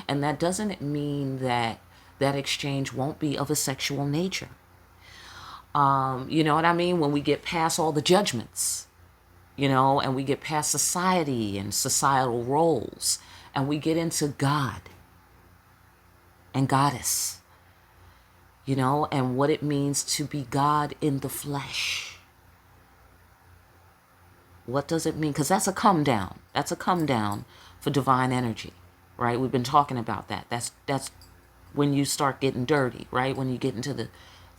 And that doesn't mean that that exchange won't be of a sexual nature. You know what I mean? When we get past all the judgments, and we get past society and societal roles, and we get into God and goddess, and what it means to be God in the flesh. What does it mean? Because that's a come down. That's a come down for divine energy, right? We've been talking about that. That's when you start getting dirty, right? When you get into the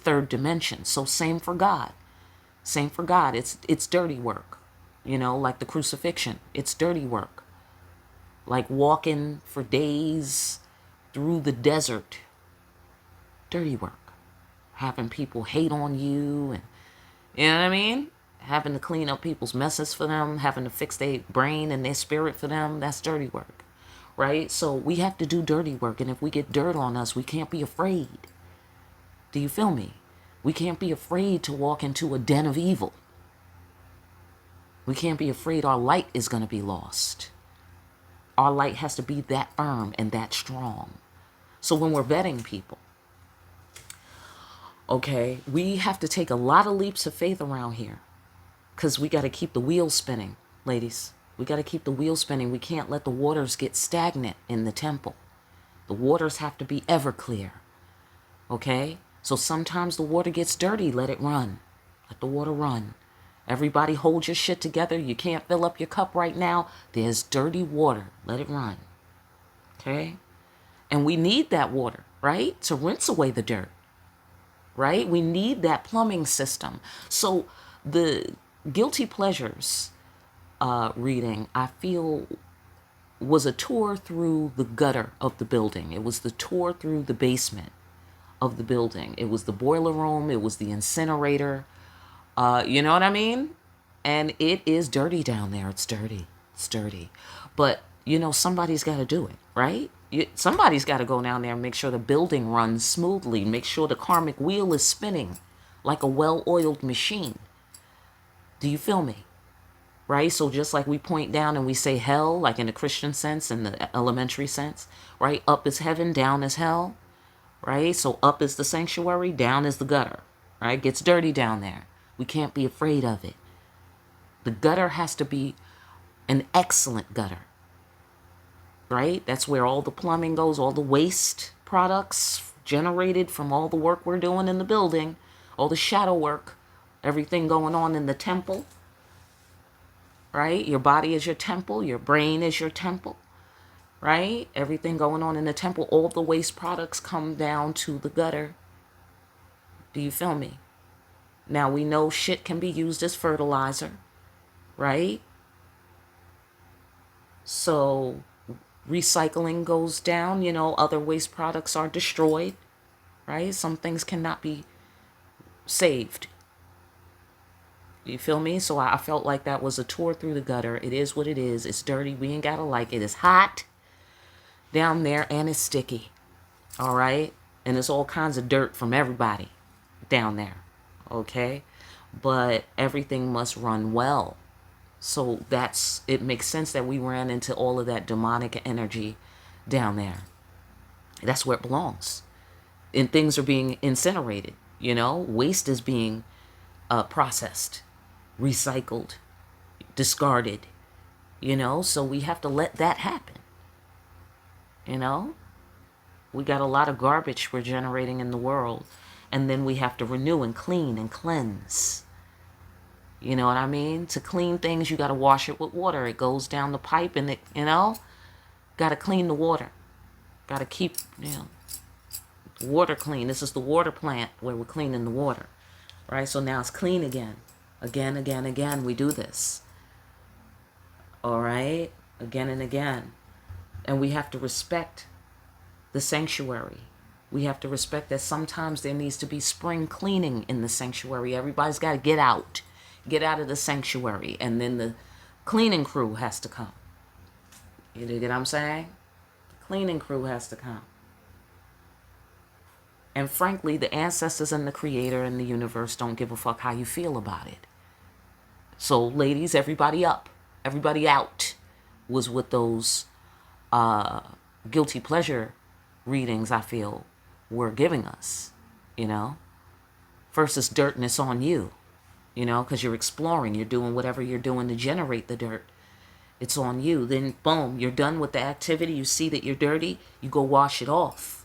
third dimension. So same for God. Same for God. It's dirty work. Like the crucifixion. It's dirty work. Like walking for days through the desert. Dirty work. Having people hate on you, and you know what I mean? Having to clean up people's messes for them, having to fix their brain and their spirit for them. That's dirty work, right? So we have to do dirty work. And if we get dirt on us, we can't be afraid. Do you feel me? We can't be afraid to walk into a den of evil. We can't be afraid our light is going to be lost. Our light has to be that firm and that strong. So when we're vetting people, okay, we have to take a lot of leaps of faith around here, because we got to keep the wheels spinning, ladies. We got to keep the wheels spinning. We can't let the waters get stagnant in the temple. The waters have to be ever clear. Okay? So sometimes the water gets dirty. Let it run. Let the water run. Everybody hold your shit together. You can't fill up your cup right now. There's dirty water. Let it run. Okay? And we need that water, right? To rinse away the dirt. Right? We need that plumbing system. So the guilty pleasures reading, I feel, was a tour through the gutter of the building. It was the tour through the basement of the building. It was the boiler room. It was the incinerator. You know what I mean? And it is dirty down there. It's dirty. It's dirty. But, somebody's got to do it, right? Somebody's got to go down there and make sure the building runs smoothly. Make sure the karmic wheel is spinning like a well-oiled machine. Do you feel me? Right? So just like we point down and we say hell, like in the Christian sense, in the elementary sense, right? Up is heaven, down is hell. right? So up is the sanctuary, down is the gutter, right? Gets dirty down there. We can't be afraid of it. The gutter has to be an excellent gutter, right? That's where all the plumbing goes, all the waste products generated from all the work we're doing in the building, all the shadow work, everything going on in the temple, right? Your body is your temple, your brain is your temple, right? Everything going on in the temple, all the waste products come down to the gutter. Do you feel me? Now we know shit can be used as fertilizer, right? So recycling goes down, other waste products are destroyed, right? Some things cannot be saved. You feel me? So I felt like that was a tour through the gutter. It is what it is. It's dirty. We ain't gotta like it. It's hot down there and it's sticky. All right? And it's all kinds of dirt from everybody down there. Okay? But everything must run well. So it makes sense that we ran into all of that demonic energy down there. That's where it belongs. And things are being incinerated, waste is being processed, recycled, discarded, so we have to let that happen. We got a lot of garbage we're generating in the world, and then we have to renew and clean and cleanse. You know what I mean? To clean things, you got to wash it with water. It goes down the pipe and got to clean the water. Got to keep, water clean. This is the water plant where we're cleaning the water, right? So now it's clean again. Again, we do this. All right? Again and again. And we have to respect the sanctuary. We have to respect that sometimes there needs to be spring cleaning in the sanctuary. Everybody's got to get out of the sanctuary, and then the cleaning crew has to come. You get what I'm saying? The cleaning crew has to come. And frankly, the ancestors and the creator and the universe don't give a fuck how you feel about it. So ladies, everybody up, everybody out was with those guilty pleasure readings I feel were giving us, First it's dirt and it's on you, because you're exploring, you're doing whatever you're doing to generate the dirt. It's on you. Then boom, you're done with the activity. You see that you're dirty, you go wash it off.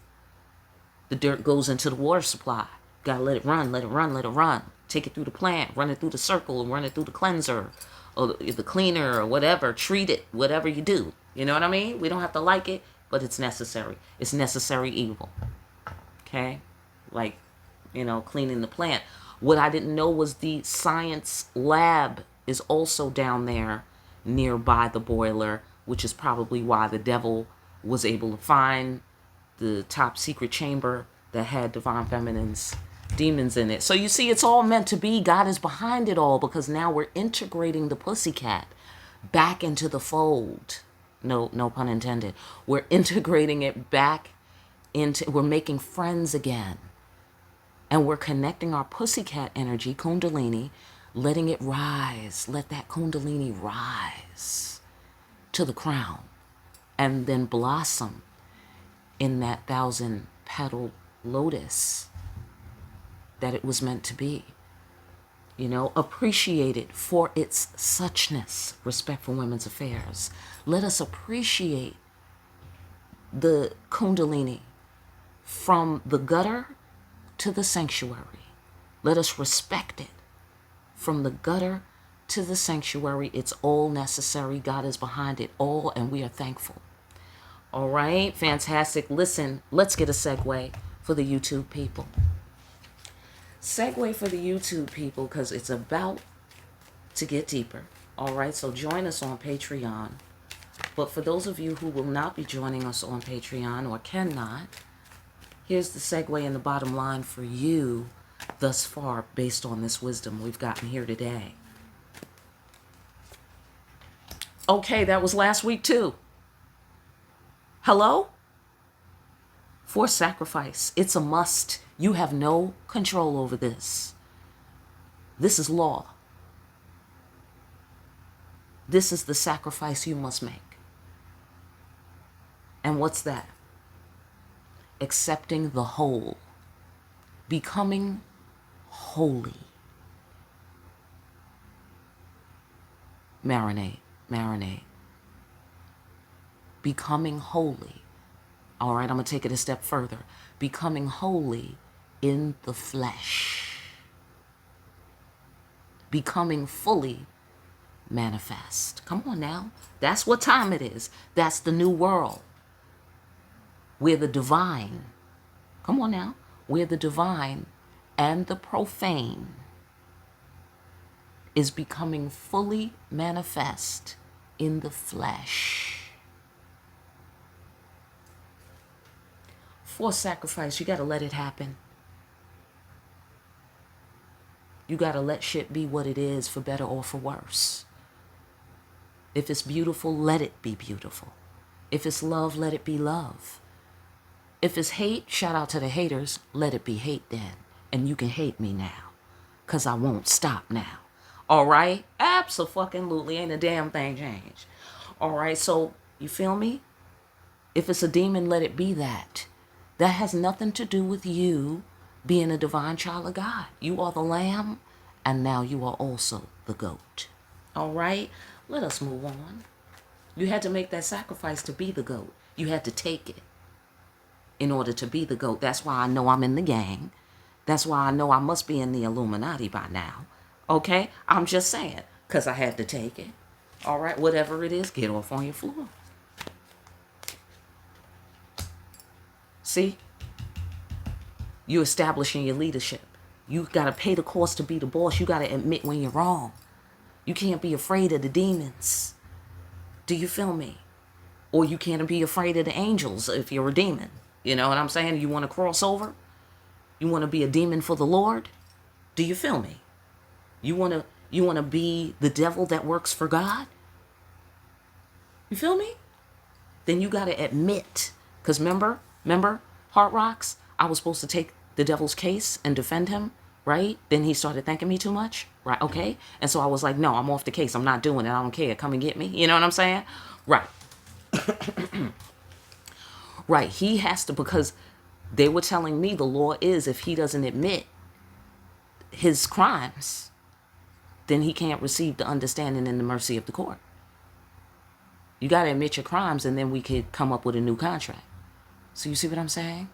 The dirt goes into the water supply. Gotta let it run, let it run, let it run. Take it through the plant, run it through the circle, and run it through the cleanser or the cleaner or whatever. Treat it, whatever you do. You know what I mean? We don't have to like it, but it's necessary. It's necessary evil. Okay? Like, cleaning the plant. What I didn't know was the science lab is also down there nearby the boiler, which is probably why the devil was able to find the top secret chamber that had divine feminine's demons in it. So you see, it's all meant to be. God is behind it all, because now we're integrating the pussycat back into the fold. No pun intended. We're integrating it back into, we're making friends again. And we're connecting our pussycat energy, kundalini, letting it rise. Let that kundalini rise to the crown and then blossom in that 1,000-petal lotus that it was meant to be. Appreciate it for its suchness. Respect for women's affairs. Let us appreciate the kundalini from the gutter to the sanctuary. Let us respect it from the gutter to the sanctuary. It's all necessary. God is behind it all, and we are thankful. All right, fantastic. Listen, let's get a segue for the YouTube people. Segue for the YouTube people, because it's about to get deeper. All right, so join us on Patreon. But for those of you who will not be joining us on Patreon or cannot, here's the segue and the bottom line for you thus far based on this wisdom we've gotten here today. Okay, that was last week too. Hello? Forced sacrifice. It's a must. You have no control over this. This is law. This is the sacrifice you must make. And what's that? accepting the whole, becoming holy. Marinate, marinate. Becoming holy. All right, I'm going to take it a step further. Becoming holy in the flesh. Becoming fully manifest. Come on now. That's what time it is. That's the new world. Where the divine, come on now, where the divine and the profane is becoming fully manifest in the flesh. For sacrifice, you got to let it happen. You got to let shit be what it is, for better or for worse. If it's beautiful, let it be beautiful. If it's love, let it be love. If it's hate, shout out to the haters, let it be hate then. And you can hate me now, because I won't stop now. All right? Abso-fucking-lutely, ain't a damn thing changed. All right, so you feel me? If it's a demon, let it be that. That has nothing to do with you being a divine child of God. You are the lamb, and now you are also the goat. All right? Let us move on. You had to make that sacrifice to be the goat. You had to take it in order to be the goat. That's why I know I'm in the gang. That's why I know I must be in the Illuminati by now. Okay? I'm just saying, because I had to take it. All right? Whatever it is, get off on your floor. See? You establishing your leadership. You got to pay the cost to be the boss. You got to admit when you're wrong. You can't be afraid of the demons. Do you feel me? Or you can't be afraid of the angels if you're a demon. You know what I'm saying? You want to cross over? You want to be a demon for the Lord? Do you feel me? You want to be the devil that works for God? You feel me? Then you got to admit. Because remember, Heart Rocks, I was supposed to take the devil's case and defend him, right? Then he started thanking me too much, right? Okay. And so I was like, no, I'm off the case. I'm not doing it. I don't care. Come and get me. You know what I'm saying? Right. Right. He has to, because they were telling me the law is if he doesn't admit his crimes, then he can't receive the understanding and the mercy of the court. You got to admit your crimes, and then we could come up with a new contract. So you see what I'm saying?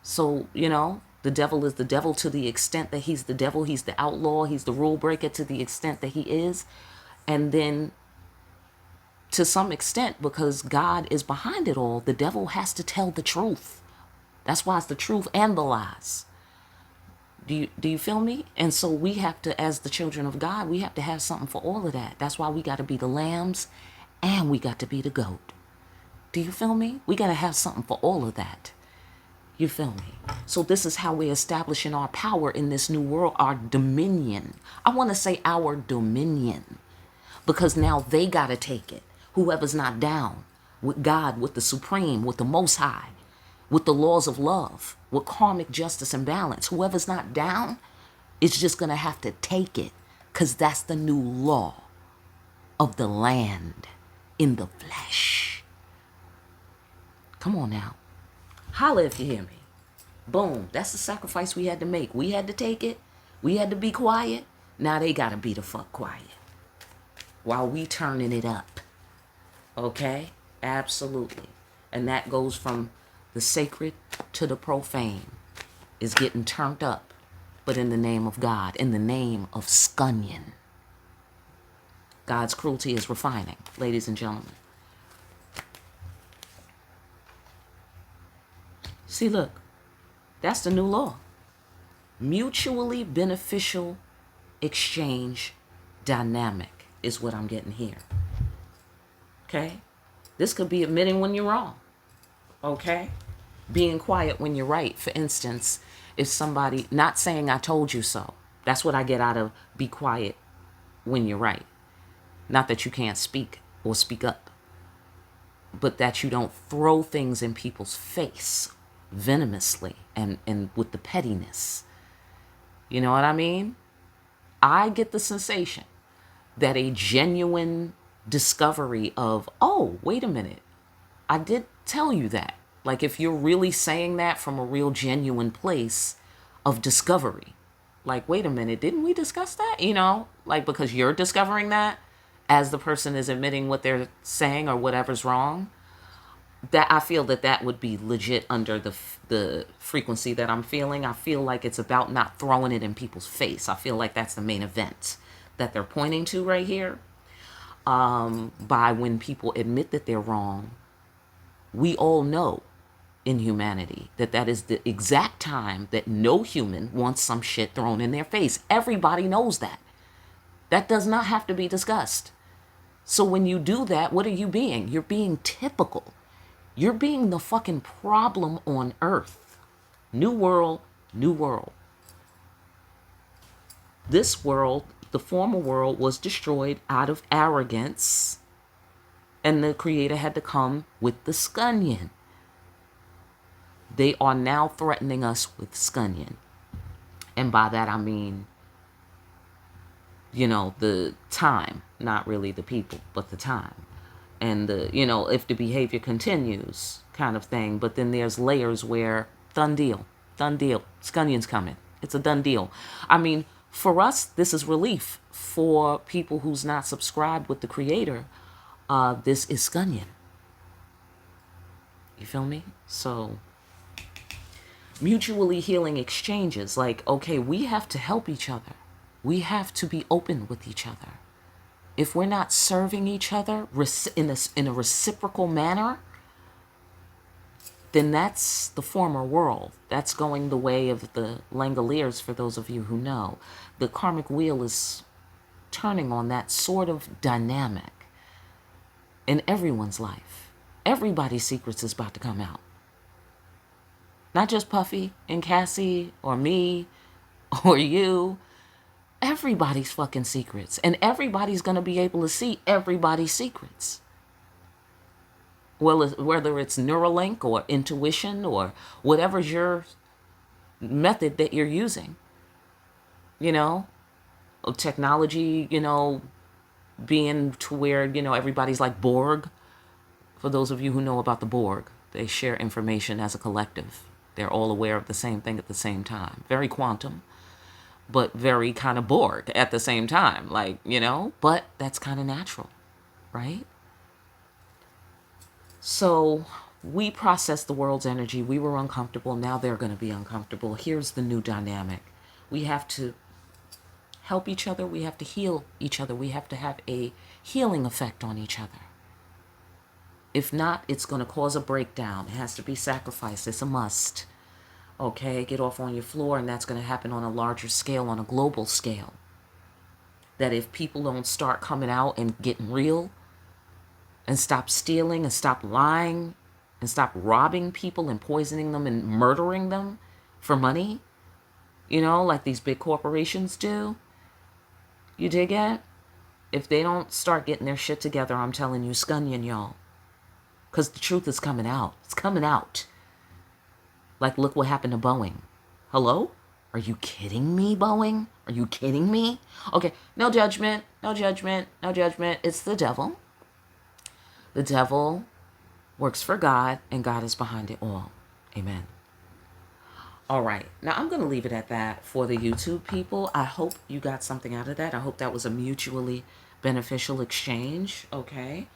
So, you know, the devil is the devil to the extent that he's the devil. He's the outlaw. He's the rule breaker to the extent that he is. And then to some extent, because God is behind it all, the devil has to tell the truth. That's why it's the truth and the lies. Do you feel me? And so we have to, as the children of God, we have to have something for all of that. That's why we got to be the lambs and we got to be the goat. Do you feel me? We got to have something for all of that. You feel me? So this is how we're establishing our power in this new world, our dominion. I want to say our dominion, because now they got to take it. Whoever's not down with God, with the supreme, with the most high, with the laws of love, with karmic justice and balance, whoever's not down is just going to have to take it, because that's the new law of the land in the flesh. Come on now. Holla if you hear me. Boom. That's the sacrifice we had to make. We had to take it. We had to be quiet. Now they got to be the fuck quiet while we turning it up. Okay? Absolutely. And that goes from the sacred to the profane. Is getting turned up, but in the name of God, in the name of scunion. God's cruelty is refining, ladies and gentlemen. See, look, that's the new law. Mutually beneficial exchange dynamic is what I'm getting here. Okay? This could be admitting when you're wrong. Okay? Being quiet when you're right. For instance, if somebody, not saying I told you so. That's what I get out of be quiet when you're right. Not that you can't speak or speak up, but that you don't throw things in people's face venomously and with the pettiness. You know what I mean? I get the sensation that a genuine discovery of, oh, wait a minute, I did tell you that. Like if you're really saying that from a real genuine place of discovery. Like, wait a minute, didn't we discuss that? You know, like because you're discovering that as the person is admitting what they're saying or whatever's wrong. That I feel that that would be legit under the frequency that I'm feeling. I feel like it's about not throwing it in people's face. I feel like that's the main event that they're pointing to right here. By when people admit that they're wrong, we all know in humanity that that is the exact time that no human wants some shit thrown in their face. Everybody knows that. That does not have to be discussed. So when you do that, what are you being? You're being typical. You're being the fucking problem on earth. New world, new world. This world, the former world, was destroyed out of arrogance, and the creator had to come with the scunion. They are now threatening us with scunion. And by that I mean, you know, the time, not really the people, but the time. And the, you know, if the behavior continues kind of thing. But then there's layers where done deal, Scunion's coming. It's a done deal. I mean, for us, this is relief. For people who's not subscribed with the creator, this is scunion. You feel me? So mutually healing exchanges, like, okay, we have to help each other. We have to be open with each other. If we're not serving each other in a reciprocal manner, then that's the former world. That's going the way of the Langoliers, for those of you who know. The karmic wheel is turning on that sort of dynamic in everyone's life. Everybody's secrets is about to come out. Not just Puffy and Cassie or me or you. Everybody's fucking secrets. And everybody's going to be able to see everybody's secrets. Well, whether it's Neuralink or intuition or whatever's your method that you're using. You know, technology, you know, being to where, you know, everybody's like Borg. For those of you who know about the Borg, they share information as a collective. They're all aware of the same thing at the same time. Very quantum, but very kind of Borg at the same time. Like, you know, but that's kind of natural, right? So we processed the world's energy. We were uncomfortable. Now they're going to be uncomfortable. Here's the new dynamic. We have to help each other. We have to heal each other. We have to have a healing effect on each other. If not, it's going to cause a breakdown. It has to be sacrificed. It's a must. Okay, get off on your floor, and that's going to happen on a larger scale, on a global scale. That if people don't start coming out and getting real, and stop stealing, and stop lying, and stop robbing people and poisoning them and murdering them for money, you know, like these big corporations do, you dig it? If they don't start getting their shit together, I'm telling you, scunion, y'all. Because the truth is coming out. It's coming out. Like, look what happened to Boeing. Hello? Are you kidding me, Boeing? Are you kidding me? Okay, no judgment, no judgment, no judgment. It's the devil. The devil works for God, and God is behind it all. Amen. All right. Now, I'm going to leave it at that for the YouTube people. I hope you got something out of that. I hope that was a mutually beneficial exchange. Okay.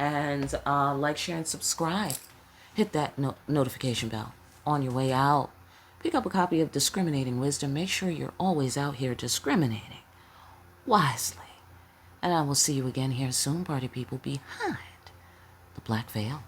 And like, share, and subscribe. Hit that notification bell on your way out. Pick up a copy of Discriminating Wisdom. Make sure you're always out here discriminating wisely. And I will see you again here soon, party people, behind the black veil.